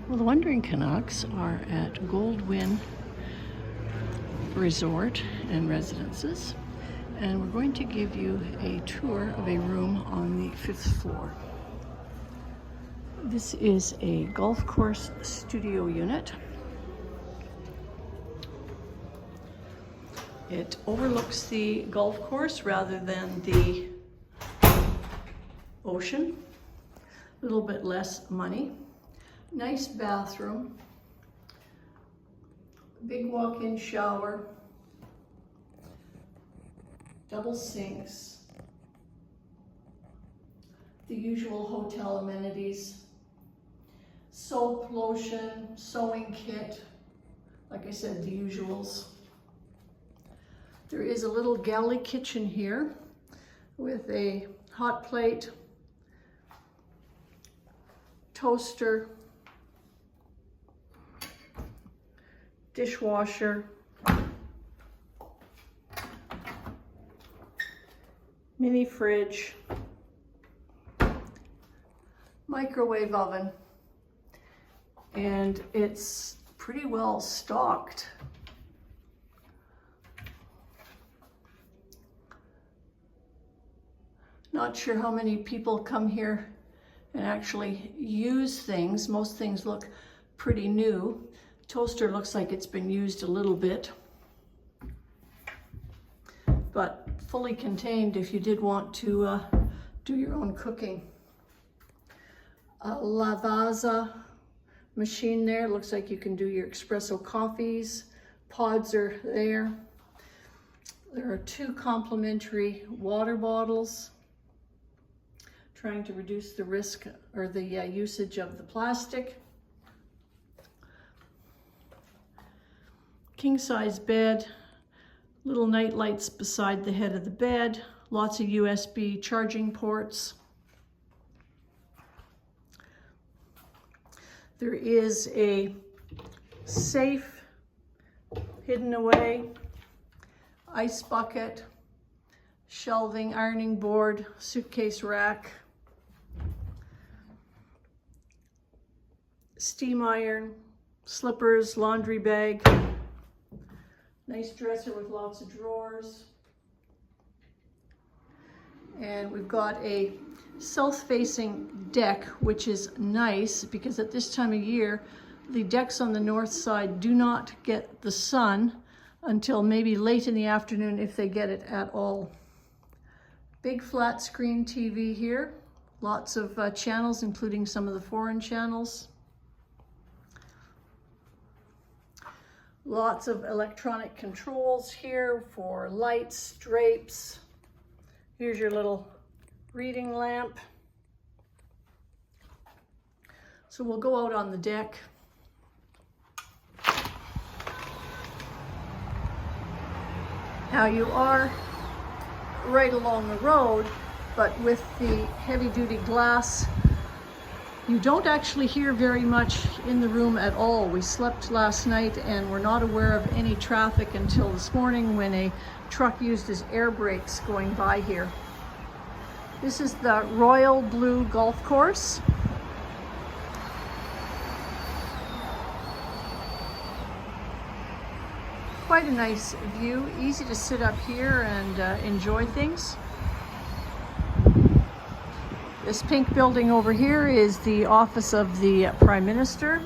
Well, the Wandering Canucks are at Goldwynn Resort and Residences, and we're going to give you a tour of a room on the 5th floor. This is a golf course studio unit. It overlooks the golf course rather than the ocean. A little bit less money. Nice bathroom. Big walk-in shower. Double sinks. The usual hotel amenities. Soap, lotion, sewing kit. Like I said, the usuals. There is a little galley kitchen here with a hot plate, toaster, dishwasher, mini fridge, microwave oven, and it's pretty well stocked. Not sure how many people come here and actually use things. Most things look pretty new. Toaster looks like it's been used a little bit, but fully contained if you did want to do your own cooking. A Lavazza machine there. Looks like you can do your espresso coffees. Pods are there. There are 2 complimentary water bottles. Trying to reduce the risk or the usage of the plastic. King size bed, little night lights beside the head of the bed, lots of USB charging ports. There is a safe hidden away, ice bucket, shelving, ironing board, suitcase rack, steam iron, slippers, laundry bag, nice dresser with lots of drawers. And we've got a south-facing deck, which is nice because at this time of year, the decks on the north side do not get the sun until maybe late in the afternoon, if they get it at all. Big flat screen TV here. Lots of channels, including some of the foreign channels. Lots of electronic controls here for lights, drapes. Here's your little reading lamp. So we'll go out on the deck. Now you are right along the road, but with the heavy-duty glass, you don't actually hear very much in the room at all. We slept last night and were not aware of any traffic until this morning when a truck used his air brakes going by here. This is the Royal Blue Golf Course. Quite a nice view, easy to sit up here and enjoy things. This pink building over here is the office of the Prime Minister.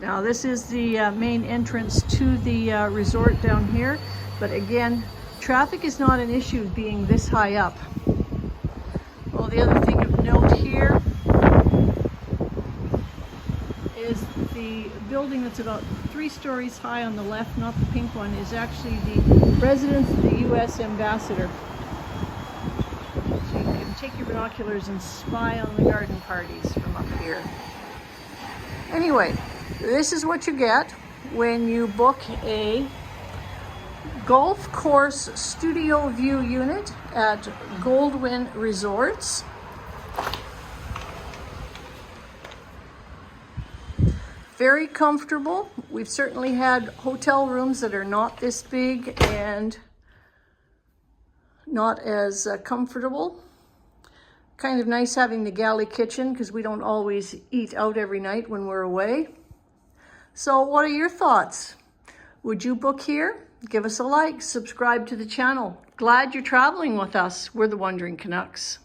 Now this is the main entrance to the resort down here, but again, traffic is not an issue being this high up. Well, the other thing of note here is the building that's about 3 stories high on the left, not the pink one, is actually the residence of the U.S. ambassador. So you can take your binoculars and spy on the garden parties from up here. Anyway, this is what you get when you book a golf course studio view unit at Goldwynn Resorts. very comfortable. We've certainly had hotel rooms that are not this big and not as comfortable. Kind of nice having the galley kitchen because we don't always eat out every night when we're away. So what are your thoughts? Would you book here? Give us a like, subscribe to the channel. Glad you're traveling with us. We're the Wandering Canucks.